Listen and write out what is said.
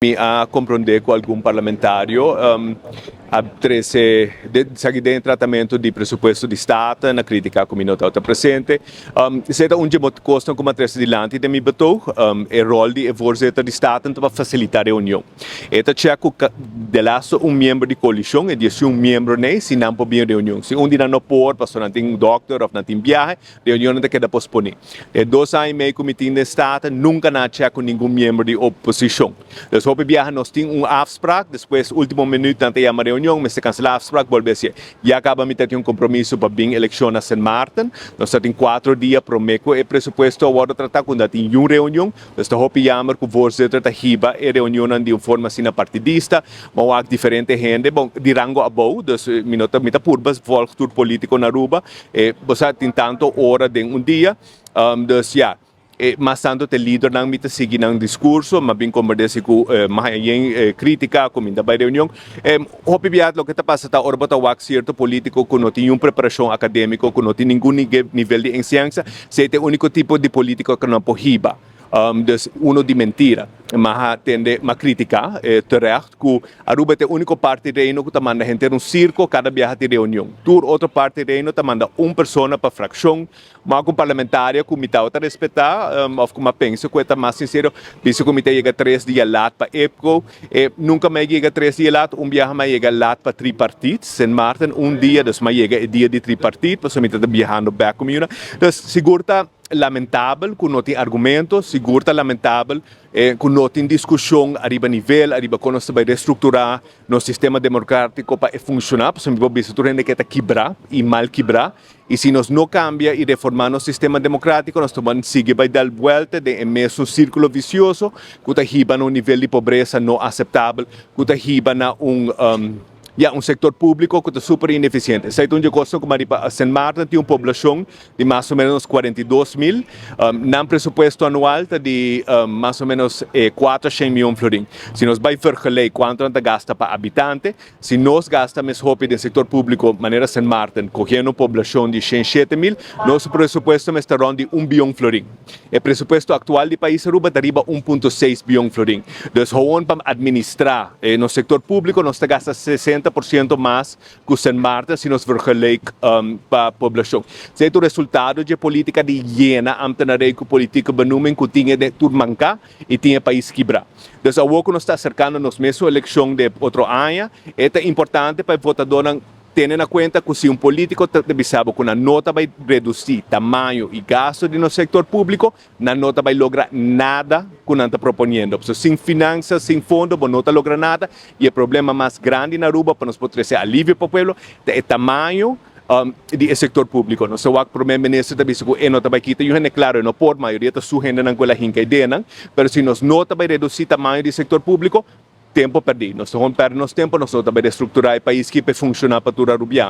A compreender com algum parlamentário a segue em tratamento de pressuposto de Estado na crítica a comunidade está presente se onde costa como atrás adiante de me botou o rol de voorzitter de Estado para facilitar a reunião eta checo de laço membro de coalição e de membro nem se não pode reunião se dia não pode passou não tem doctor ou não tem viagem reunião não queda posponer 2 anos e meio comitê de Estado nunca na checo nenhum membro de oposição hoop viaja nós temos afspraak, depois último minuto antes de uma reunião, mas se cancela a afspraak, volve a ser. E acaba de ter compromisso para vir eleição na San Martin, nós temos 4 dias para o pressuposto agora tratar quando tem uma reunião, nós hoop jammer que o voorzitter da hiba e reunião de forma assim partidista, mas há diferente gente, bom, de rango above, dus minuta purbas, voltor político na Aruba, e você tem tanto hora de dia, dus ja. Mas tanto o líder não me seguir no discurso, mas bem conversar com mais crítica, com a reunião. Hope biat o que está passando agora está o certo político que não tem uma preparação acadêmica, que não tem nenhum nível de ciência, se é o único tipo de político que não pode dus uno de mentira, mas tende a criticar, terecht, que Aruba é o único parte do reino que manda gente um circo cada viagem de reunião. Tur outra parte do reino manda uma pessoa para fração, mas com parlamentária que me está a respeitar, ou como penso que é mais sincero, penso que me chega 3 dias lá para EPCO, nunca mais chega 3 dias lá, viagem mais chega lá para tripartitos, San Martin, dia, dus mais chega o dia de tripartito, para me está viajando back comunidade, dus seguro lamentável, que não tem argumentos, seguro lamentável, que não tem discussão arriba nível, arriba quando se vai reestruturar no sistema democrático para funcionar, por exemplo, se tu rende que está quebrar e mal quebrar, e se nós não cambia e reformar no sistema democrático, nós vamos seguir vai dar volta de mesmo círculo vicioso, que está riba no nível de pobreza não aceitável, que está riba na um setor público que é super ineficiente. Se onde gosto como a San Martin tem uma população de mais ou menos 42 mil, um presupuesto anual de mais ou menos 400 milhões de florins. Se nós vamos vergelijken quanto a gente gasta para habitante, se nós gastamos mais no setor público, de maneira San Martin, cogiendo uma população de 107 mil, nosso presupuesto está rondando de 1 bilhão de florins. O presupuesto atual do país Aruba arriba 1,6 bilhão de florins. Então, para administrar no setor público, nós gastamos 60% mais que o San Martin se nós vergelijken para a população. Se é o resultado de política de hiena, amtanarei que a política benumen que tinha de turmancar e tinha país quebrar. Então, agora que nós está acercando nos mesmo eleição de outro ano, é importante para o votador tendo em conta que se político sabe que a nota vai reduzir tamanho e gasto no setor público, a nota vai lograr nada que não está propondo. Sem finanças, sem fundo, não está logrando nada. E o problema mais grande na Aruba, para nós poder ser alívio para o povo, é o tamanho do setor público. Não sei o primeiro-ministro também disse que não vai quitar, e é claro, não pode, a maioria está sujando naquela hinca ideia, mas se nós não vai reduzir o tamanho do setor público, tempo perdido. Nós vamos perder nosso tempo, nós vamos reestruturar o país que vai funcionar para toda a Arubiana.